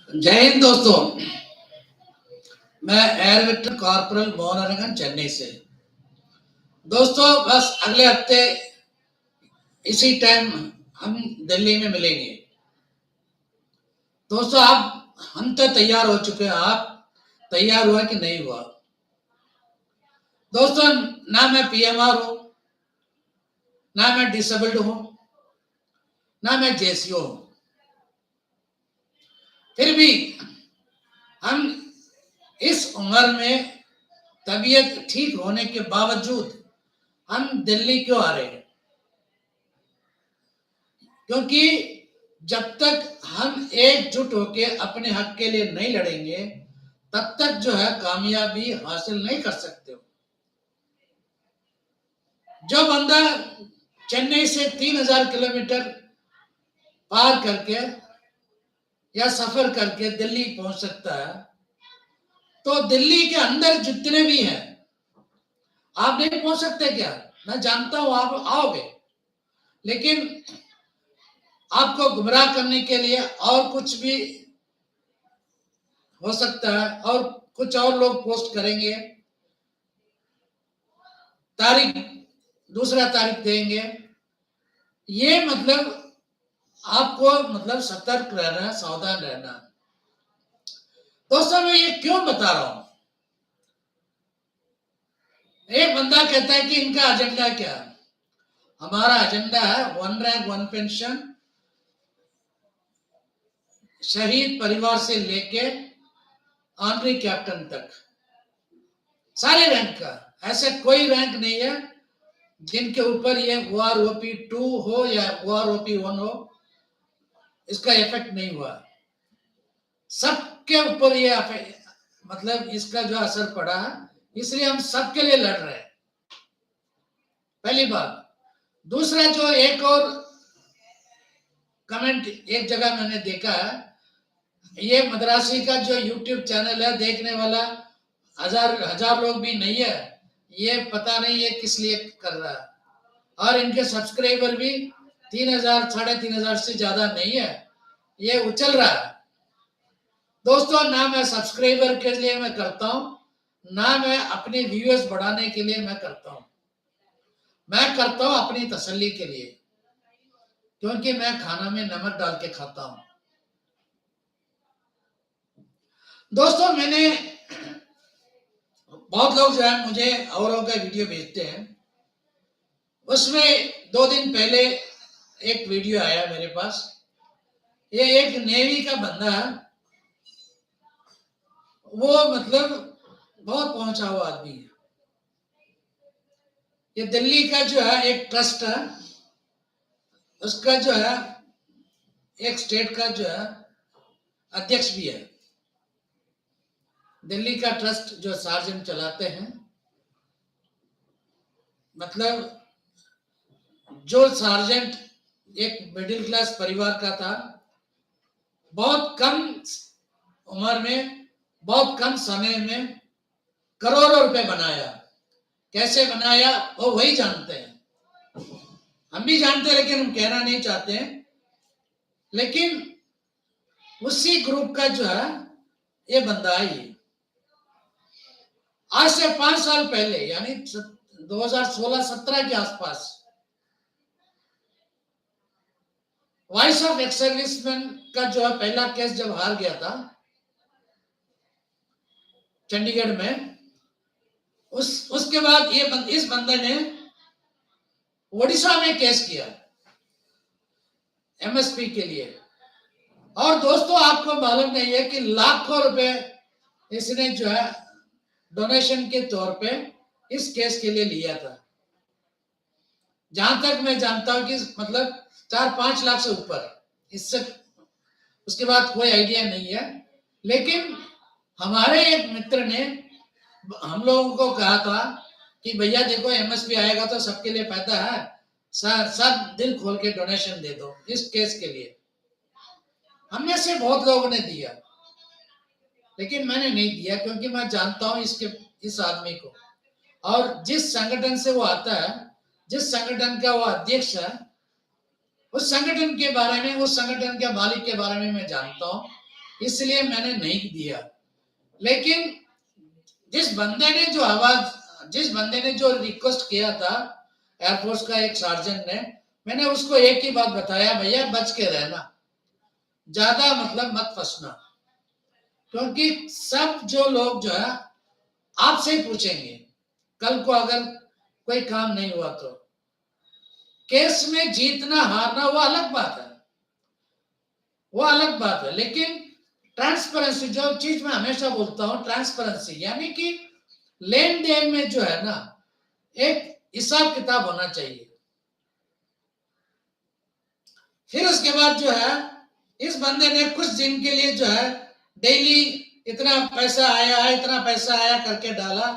जय हिंद दोस्तों। मैं air victor corporal Mohan Chennai से। दोस्तों बस अगले हफ्ते इसी टाइम हम दिल्ली में मिलेंगे। दोस्तों आप हम तो तैयार हो चुके हैं, आप तैयार हुआ कि नहीं हुआ? दोस्तों ना मैं पीएमआर हूं, ना मैं डिसेबल्ड हूं, ना मैं जेसीओ हूं। फिर भी हम इस उम्र में तबीयत ठीक होने के बावजूद हम दिल्ली क्यों आ रहे हैं? क्योंकि जब तक हम एकजुट होकर अपने हक के लिए नहीं लड़ेंगे तब तक जो है कामयाबी हासिल नहीं कर सकते हो। जो बंदा चेन्नई से 3000 किलोमीटर पार करके या सफर करके दिल्ली पहुंच सकता है, तो दिल्ली के अंदर जितने भी हैं आप नहीं पहुंच सकते क्या? मैं जानता हूं आप आओगे, लेकिन आपको गुमराह करने के लिए और कुछ भी हो सकता है और कुछ और लोग पोस्ट करेंगे, तारीख दूसरा तारीख देंगे। ये मतलब आपको सतर्क रहना, सावधान रहना। दोस्तों मैं ये क्यों बता रहा हूं? एक बंदा कहता है कि इनका एजेंडा क्या है? हमारा एजेंडा है 1 रैंक 1 पेंशन, शहीद परिवार से लेके ऑनरी कैप्टन तक, सारे रैंक का। ऐसे कोई रैंक नहीं है जिनके ऊपर ये OROP 2 हो या OROP 1 हो, इसका इफेक्ट नहीं हुआ। सबके ऊपर ये इसका जो असर पड़ा है, इसलिए हम सबके लिए लड़ रहे हैं। पहली बात। दूसरा, जो एक और कमेंट एक जगह मैंने देखा है, ये मद्रासी का जो यूट्यूब चैनल है, देखने वाला हजार लोग भी नहीं है। ये पता नहीं ये किस लिए कर रहा है, और इनके सब्सक्राइबर भी 3000 3500 से ज्यादा नहीं है। ये उछल रहा है। दोस्तों ना मैं सब्सक्राइबर के लिए मैं करता हूं, ना मैं अपने व्यूअर्स बढ़ाने के लिए मैं करता हूं। मैं करता हूं अपनी तसल्ली के लिए, क्योंकि मैं खाना में नमक डाल के खाता हूं। दोस्तों मैंने बहुत लोग जो है मुझे औरों का वीडियो भेजते हैं, उसमें 2 दिन पहले एक वीडियो आया मेरे पास। ये एक नेवी का बंदा है, वो बहुत पहुंचा हुआ आदमी है। ये दिल्ली का जो है एक ट्रस्ट है, उसका जो है एक स्टेट का जो है अध्यक्ष भी है। दिल्ली का ट्रस्ट जो सार्जेंट चलाते हैं, जो सार्जेंट एक मिडिल क्लास परिवार का था, बहुत कम उम्र में, बहुत कम समय में करोड़ों रुपए बनाया। कैसे बनाया वो वही जानते हैं, हम भी जानते हैं, लेकिन हम कहना नहीं चाहते हैं। लेकिन उसी ग्रुप का जो है ये बंदा है। ये आज से 5 साल पहले, यानी 2016-17 के आसपास, वॉइस ऑफ एक्स सर्विसमैन का जो है पहला केस जब हार गया था चंडीगढ़ में, उसके बाद इस बंदे ने ओडिशा में केस किया एमएसपी के लिए। और दोस्तों आपको मालूम नहीं है कि लाखों रुपए इसने जो है डोनेशन के तौर पे इस केस के लिए लिया था। जहां तक मैं जानता हूं कि 4-5 लाख से ऊपर, इससे उसके बाद कोई आइडिया नहीं है। लेकिन हमारे एक मित्र ने हम लोगों को कहा था कि भैया देखो एमएसपी आएगा तो सबके लिए फायदा है, सब दिल खोल के डोनेशन दे दो इस केस के लिए। हमने से बहुत लोगों ने दिया, लेकिन मैंने नहीं दिया, क्योंकि मैं जानता हूं इस आदमी को, और जिस संगठन से वो आता है, जिस संगठन का वो अध्यक्ष है, उस संगठन के बारे में, उस संगठन के मालिक के बारे में मैं जानता हूं। इसलिए मैंने नहीं दिया। लेकिन जिस बंदे ने जो रिक्वेस्ट किया था एयरफोर्स का एक सार्जेंट ने, मैंने उसको एक ही बात बताया, भैया बच के रहना, ज्यादा मतलब मत फंसना, क्योंकि सब जो लोग जो है आपसे ही पूछेंगे कल को अगर कोई काम नहीं हुआ तो। केस में जीतना हारना वो अलग बात है, वो अलग बात है, लेकिन ट्रांसपेरेंसी जो चीज मैं हमेशा बोलता हूं, ट्रांसपेरेंसी यानी कि लेन देन में जो है ना एक हिसाब किताब होना चाहिए। फिर उसके बाद जो है इस बंदे ने कुछ दिन के लिए जो है डेली इतना पैसा आया है, इतना पैसा आया करके डाला,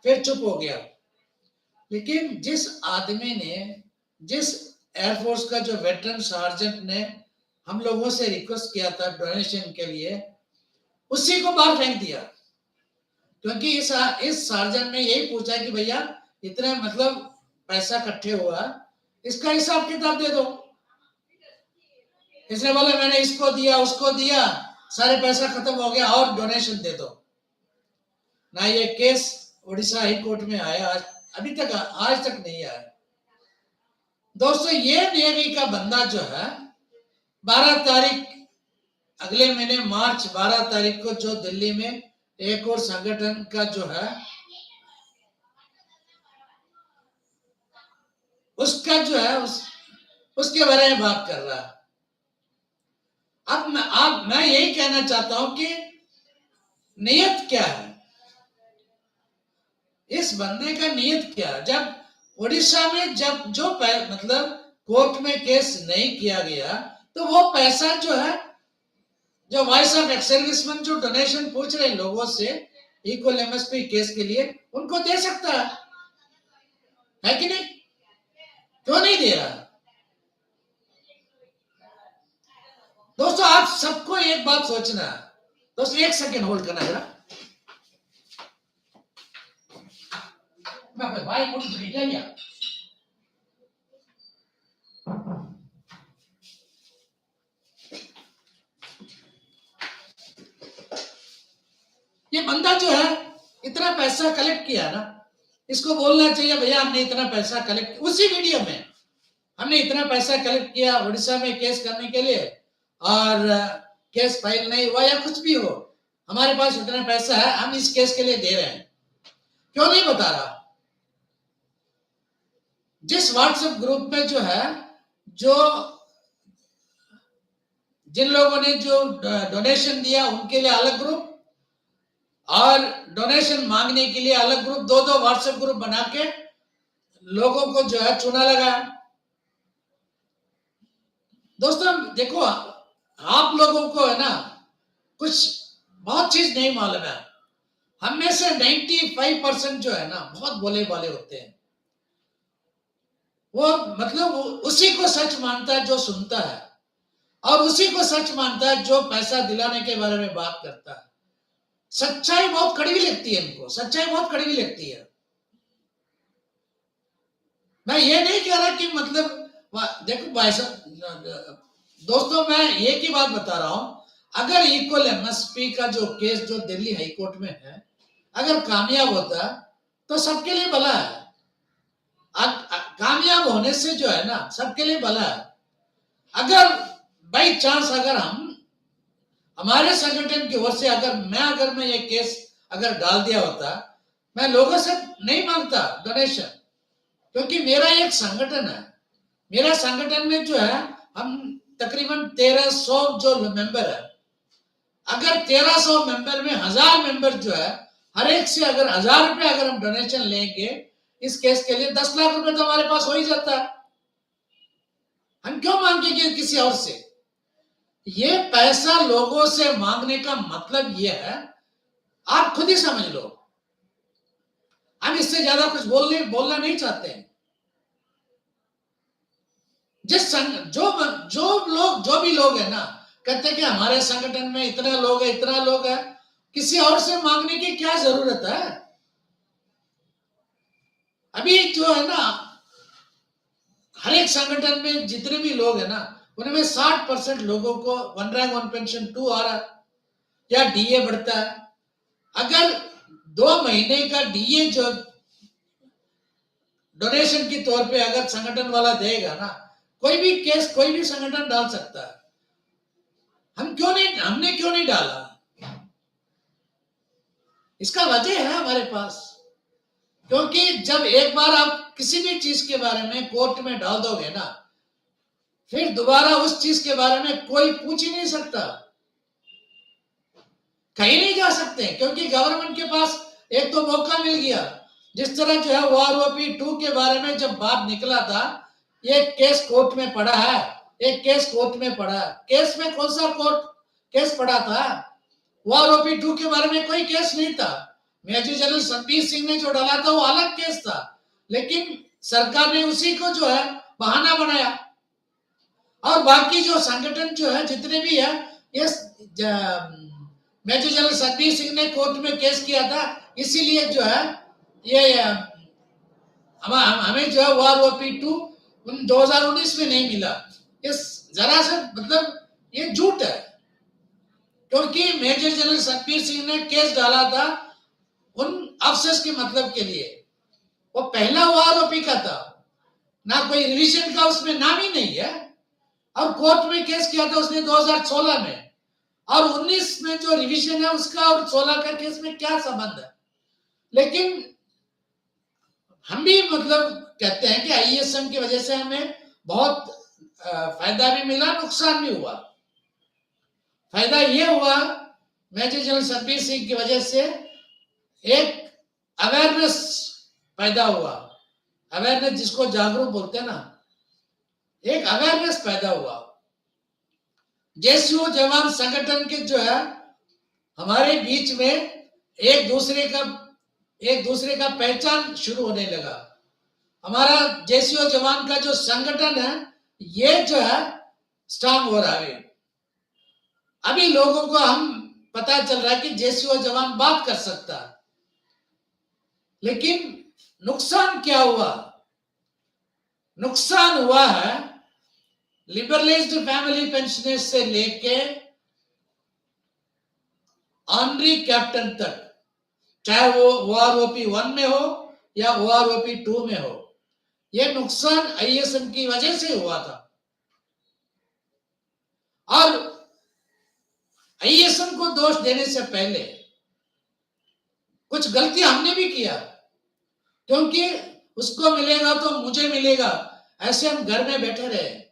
फिर चुप हो गया। लेकिन जिस आदमी ने, जिस एयरफोर्स का जो वेटरन सार्जेंट ने हम लोगों से रिक्वेस्ट किया था डोनेशन के लिए, उसी को बाहर फेंक दिया, क्योंकि इस सार्जेंट ने यही पूछा कि भैया इतना मतलब पैसा इकट्ठे हुआ, इसका हिसाब किताब दे दो। इसने बोला मैंने इसको दिया उसको दिया, सारे पैसा खत्म हो गया और डोनेशन दे दो ना। ये केस उड़ीसा हाई कोर्ट में आया, अभी तक आज तक नहीं आया। दोस्तों ये नेवी का बंदा जो है 12 तारीख अगले महीने मार्च 12 तारीख को जो दिल्ली में एक और संगठन का जो है उसका जो है उसके बारे में बात कर रहा है। अब मैं यही कहना चाहता हूं कि नियत क्या है, इस बंदे का नियत क्या है। जब उड़ीसा में जब जो मतलब कोर्ट में केस नहीं किया गया, तो वो पैसा जो है, जो वॉइस ऑफ एक्स सर्विसमैन जो डोनेशन पूछ रहे लोगों से इक्वल एमएसपी केस के लिए, उनको दे सकता है कि नहीं? क्यों नहीं दे रहा? दोस्तों आप सबको एक बात सोचना है। दोस्तों एक सेकेंड होल्ड करना जरा, मैं भाई कुछ भेजा लिया। ये बंदा जो है इतना पैसा कलेक्ट किया ना, इसको बोलना चाहिए भैया हमने इतना पैसा कलेक्ट, उसी वीडियो में हमने इतना पैसा कलेक्ट किया उड़ीसा में केस करने के लिए और केस फाइल नहीं हुआ या कुछ भी हो, हमारे पास इतना पैसा है, हम इस केस के लिए दे रहे हैं। क्यों नहीं बता रहा? जिस व्हाट्सएप ग्रुप में जो है, जो जिन लोगों ने जो डोनेशन दिया उनके लिए अलग ग्रुप और डोनेशन मांगने के लिए अलग ग्रुप, दो दो व्हाट्सएप ग्रुप बना के लोगों को जो है चुना लगा। दोस्तों देखो आप लोगों को है ना कुछ बहुत चीज नहीं मालूम है। हम में से 95% जो है ना बहुत बोले वाले होते हैं। वो मतलब उसी को सच मानता है जो सुनता है, और उसी को सच मानता है जो पैसा दिलाने के बारे में बात करता है। सच्चाई बहुत कड़वी लगती है इनको, सच्चाई बहुत कड़वी लगती है। मैं ये नहीं कह रहा कि मतलब देखो भाई साहब, दोस्तों मैं एक ही बात बता रहा हूं, अगर इक्वल एमएसपी का जो केस जो दिल्ली हाई कोर्ट में है अगर कामयाब होता तो सबके लिए भला है। कामयाब होने से जो है ना सबके लिए भला है। अगर बाई चांस अगर हम हमारे संगठन की ओर से अगर मैं ये केस अगर डाल दिया होता, मैं लोगों से नहीं मांगता डोनेशन, क्योंकि मेरा एक संगठन है। मेरा संगठन में जो है हम तकरीबन 1300 जो मेंबर है, अगर 1300 मेंबर में 1000 मेंबर जो है हर एक से अगर 1000 रुपए अगर हम डोनेशन लेंगे इस केस के लिए, 10 लाख रुपए तो हमारे पास हो ही जाता है। हम क्यों मांगेंगे किसी और से? ये पैसा लोगों से मांगने का मतलब ये है, आप खुद ही समझ लो। हम इससे ज्यादा कुछ बोलना नहीं चाहते हैं। जो भी लोग है ना कहते हैं कि हमारे संगठन में इतना लोग है, किसी और से मांगने की क्या जरूरत है? अभी जो है ना हर एक संगठन में जितने भी लोग है ना उनमें 60% लोगों को वन रैंक वन पेंशन 2 आ रहा है। या डीए बढ़ता है। अगर 2 महीने का डीए जो डोनेशन के तौर पे अगर संगठन वाला देगा ना, कोई भी केस कोई भी संगठन डाल सकता है। हमने क्यों नहीं डाला? इसका वजह है हमारे पास, क्योंकि जब एक बार आप किसी भी चीज के बारे में कोर्ट में डाल दोगे ना, फिर दोबारा उस चीज के बारे में कोई पूछ ही नहीं सकता, कहीं नहीं जा सकते, क्योंकि गवर्नमेंट के पास एक तो मौका मिल गया। जिस तरह जो है OROP 2 के बारे में जब बात निकला था, ये केस कोर्ट में पड़ा है, एक केस कोर्ट में पड़ा है। केस में कौन सा कोर्ट केस पड़ा था? OROP 2 के बारे में कोई केस नहीं था। मेजर जनरल सतबीर सिंह ने जो डाला था वो अलग केस था, लेकिन सरकार ने उसी को जो है बहाना बनाया। और बाकी जो संगठन जो है जितने भी है, ये मेजर जनरल सतबीर सिंह ने कोर्ट में केस किया था, इसीलिए जो है ये हमें जो है OROP 2 2019 में नहीं मिला। इस जरा सा मतलब ये झूठ है, क्योंकि मेजर जनरल सतबीर सिंह ने केस डाला था उन अफसर्स के मतलब के लिए। वो पहला OROP का था ना, कोई रिवीजन का उसमें नाम ही नहीं है। और कोर्ट में केस किया था उसने 2016 में, और 19 में जो रिवीजन है उसका और 16 का केस में क्या संबंध है? लेकिन हम भी मतलब कहते हैं कि ISM की वजह से हमें बहुत फायदा भी मिला, नुकसान भी हुआ। फायदा ये हुआ, मेजर जनरल सतबीर सिंह की वजह से एक अवेयरनेस पैदा हुआ। अवेयरनेस जिसको जागरूक बोलते हैं ना, एक अवेयरनेस पैदा हुआ। JCO जवान संगठन के जो है हमारे बीच में एक दूसरे का पहचान शुरू होने लगा। हमारा JCO जवान का जो संगठन है ये जो है स्ट्रांग हो रहा है। अभी लोगों को हम पता चल रहा है कि JCO जवान बात कर सकता है। लेकिन नुकसान क्या हुआ? नुकसान हुआ है लिबरलाइज्ड फैमिली पेंशनर्स से लेके ऑनरी कैप्टन तक, चाहे वो OROP 1 में हो या OROP 2 में हो, यह नुकसान ISM की वजह से हुआ था। और ISM को दोष देने से पहले कुछ गलती हमने भी किया, क्योंकि उसको मिलेगा तो मुझे मिलेगा, ऐसे हम घर में बैठे रहे।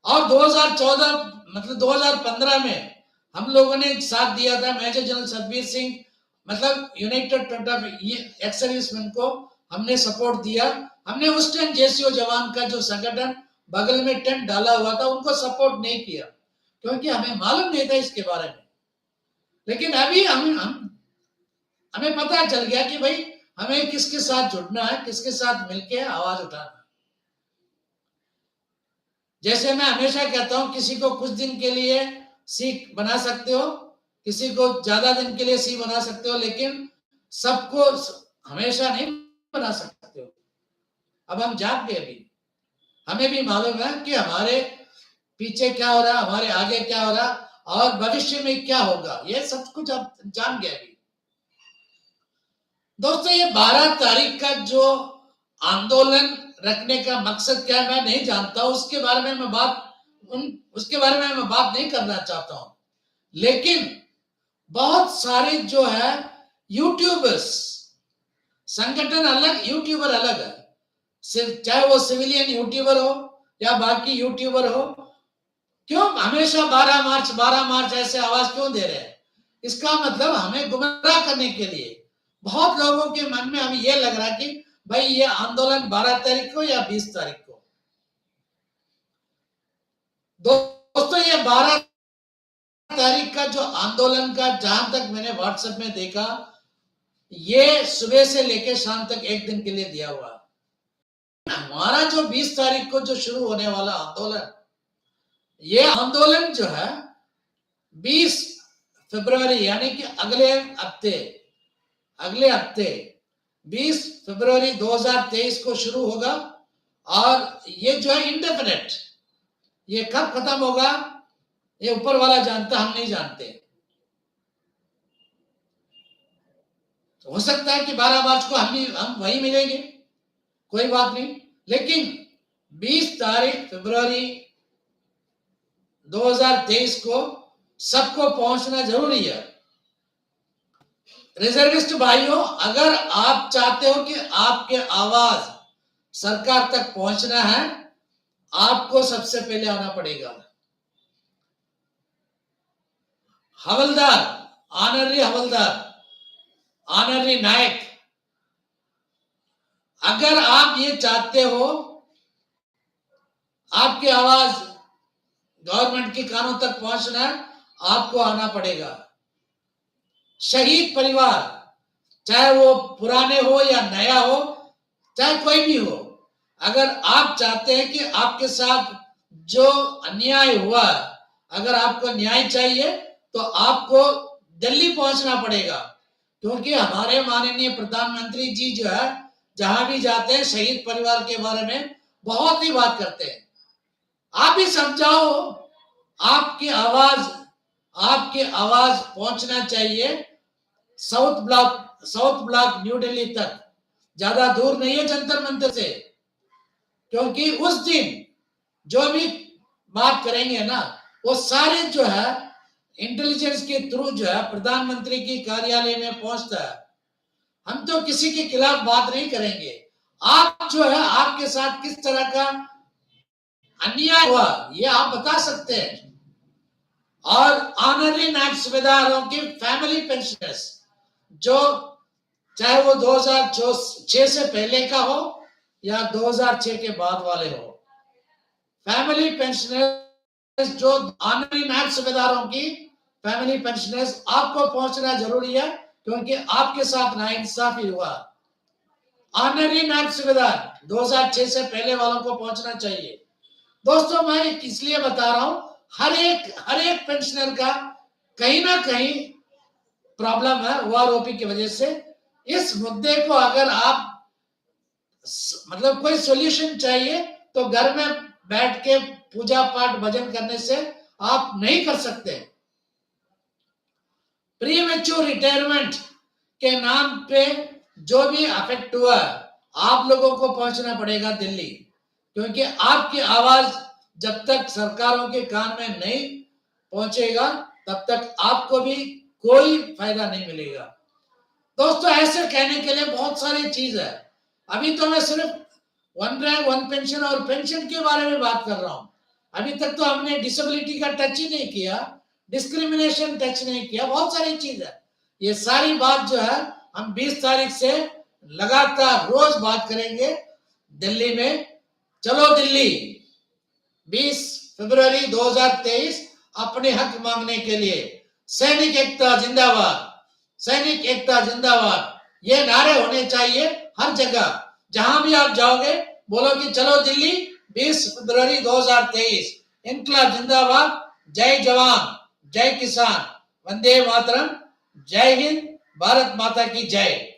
और 2014 मतलब 2015 में हम लोगों ने साथ दिया था मेजर जनरल सतबीर सिंह, मतलब United front of ex serviceman को हमने सपोर्ट दिया। हमने उस टाइम JCO जवान का जो संगठन बगल में टेंट डाला हुआ था उनको सपोर्ट नहीं किया, क्योंकि हमें मालूम नहीं था इसके बारे में। लेकिन अभी हमें पता चल गया कि भाई हमें किसके साथ जुड़ना है, किसके साथ मिलके आवाज उठाना। जैसे मैं हमेशा कहता हूं, किसी को कुछ दिन के लिए सी बना सकते हो, किसी को ज्यादा दिन के लिए सी बना सकते हो, लेकिन सबको हमेशा नहीं बना सकते हो। अब हम जाग गए, अभी हमें भी मालूम है कि हमारे पीछे क्या हो रहा, हमारे आगे क्या हो रहा और भविष्य में क्या होगा, ये सब कुछ अब जान गए। अभी दोस्तों, ये 12 तारीख का जो आंदोलन रखने का मकसद क्या है मैं नहीं जानता, उसके बारे में मैं बात नहीं करना चाहता हूं। लेकिन बहुत सारे जो है यूट्यूबर्स, संगठन अलग, यूट्यूबर अलग है, चाहे वो सिविलियन यूट्यूबर हो या बाकी यूट्यूबर हो, क्यों हमेशा 12 मार्च ऐसे आवाज क्यों दे रहे हैं? इसका मतलब हमें गुमराह करने के लिए। बहुत लोगों के मन में हमें यह लग रहा है कि भाई ये आंदोलन 12 तारीख को या 20 तारीख को। दोस्तों, ये 12 तारीख का जो आंदोलन का, जहां तक मैंने व्हाट्सएप में देखा, ये सुबह से लेकर शाम तक एक दिन के लिए दिया हुआ। हमारा जो 20 तारीख को जो शुरू होने वाला आंदोलन, ये आंदोलन जो है 20 फरवरी यानी कि अगले हफ्ते 20 फरवरी 2023 को शुरू होगा। और ये जो है इंडेफिनिट, ये कब खत्म होगा ये ऊपर वाला जानता, हम नहीं जानते। हो सकता है कि 12 मार्च को हम वहीं मिलेंगे, कोई बात नहीं, लेकिन 20 तारीख फरवरी 2023 को सबको पहुंचना जरूरी है। रिजर्विस्ट भाइयों, अगर आप चाहते हो कि आपके आवाज सरकार तक पहुंचना है, आपको सबसे पहले आना पड़ेगा। हवलदार, ऑनररी हवलदार, ऑनररी नायक, अगर आप ये चाहते हो आपकी आवाज गवर्नमेंट के कानों तक पहुंचना है, आपको आना पड़ेगा। शहीद परिवार, चाहे वो पुराने हो या नया हो, चाहे कोई भी हो, अगर आप चाहते हैं कि आपके साथ जो अन्याय हुआ, अगर आपको न्याय चाहिए, तो आपको दिल्ली पहुंचना पड़ेगा, क्योंकि हमारे माननीय प्रधानमंत्री जी जो है जहां भी जाते हैं शहीद परिवार के बारे में बहुत ही बात करते हैं। आप ही समझाओ, आपकी आवाज पहुंचना चाहिए साउथ ब्लॉक न्यू दिल्ली तक, ज्यादा दूर नहीं है जंतर मंतर से, क्योंकि उस दिन जो भी बात करेंगे ना, वो सारे जो है इंटेलिजेंस के थ्रू जो है प्रधानमंत्री की कार्यालय में पहुंचता है। हम तो किसी के खिलाफ बात नहीं करेंगे, आप जो है आपके साथ किस तरह का अन्याय हुआ ये आप बता सकते हैं। और ऑनररी नायब सूबेदारों की फैमिली पेंशनर्स, जो चाहे वो 2006 से पहले का हो या 2006 के बाद वाले हो, फैमिली पेंशनर्स जो ऑनररी नायब सूबेदारों की फैमिली पेंशनर्स, आपको पहुंचना जरूरी है, क्योंकि आपके साथ नाइंसाफी हुआ। ऑनररी नायब सूबेदार 2006 से पहले वालों को पहुंचना चाहिए। दोस्तों, मैं इसलिए बता रहा हूं, हर एक पेंशनर का कहीं ना कहीं प्रॉब्लम है ओआरओपी की वजह से। इस मुद्दे को अगर आप मतलब कोई सॉल्यूशन चाहिए, तो घर में बैठ के पूजा पाठ भजन करने से आप नहीं कर सकते। प्रीमेच्योर रिटायरमेंट के नाम पे जो भी अफेक्ट हुआ, आप लोगों को पहुंचना पड़ेगा दिल्ली, क्योंकि आपकी आवाज जब तक सरकारों के कान में नहीं पहुंचेगा, तब तक आपको भी कोई फायदा नहीं मिलेगा। दोस्तों, ऐसे कहने के लिए बहुत सारी चीज है। अभी तो मैं सिर्फ वन रैंक वन पेंशन और पेंशन के बारे में बात कर रहा हूं। अभी तक तो हमने डिसेबिलिटी का टच ही नहीं किया, डिस्क्रिमिनेशन टच नहीं किया, बहुत सारी चीज है। ये सारी बात जो है हम 20 तारीख से लगातार रोज बात करेंगे दिल्ली में। चलो दिल्ली, 20 फरवरी 2023 अपने हक मांगने के लिए। सैनिक एकता जिंदाबाद, सैनिक एकता जिंदाबाद, ये नारे होने चाहिए हर जगह। जहां भी आप जाओगे बोलो कि चलो दिल्ली, 20 फरवरी 2023, इनकलाब जिंदाबाद, जय जवान जय किसान, वंदे मातरम, जय हिंद, भारत माता की जय।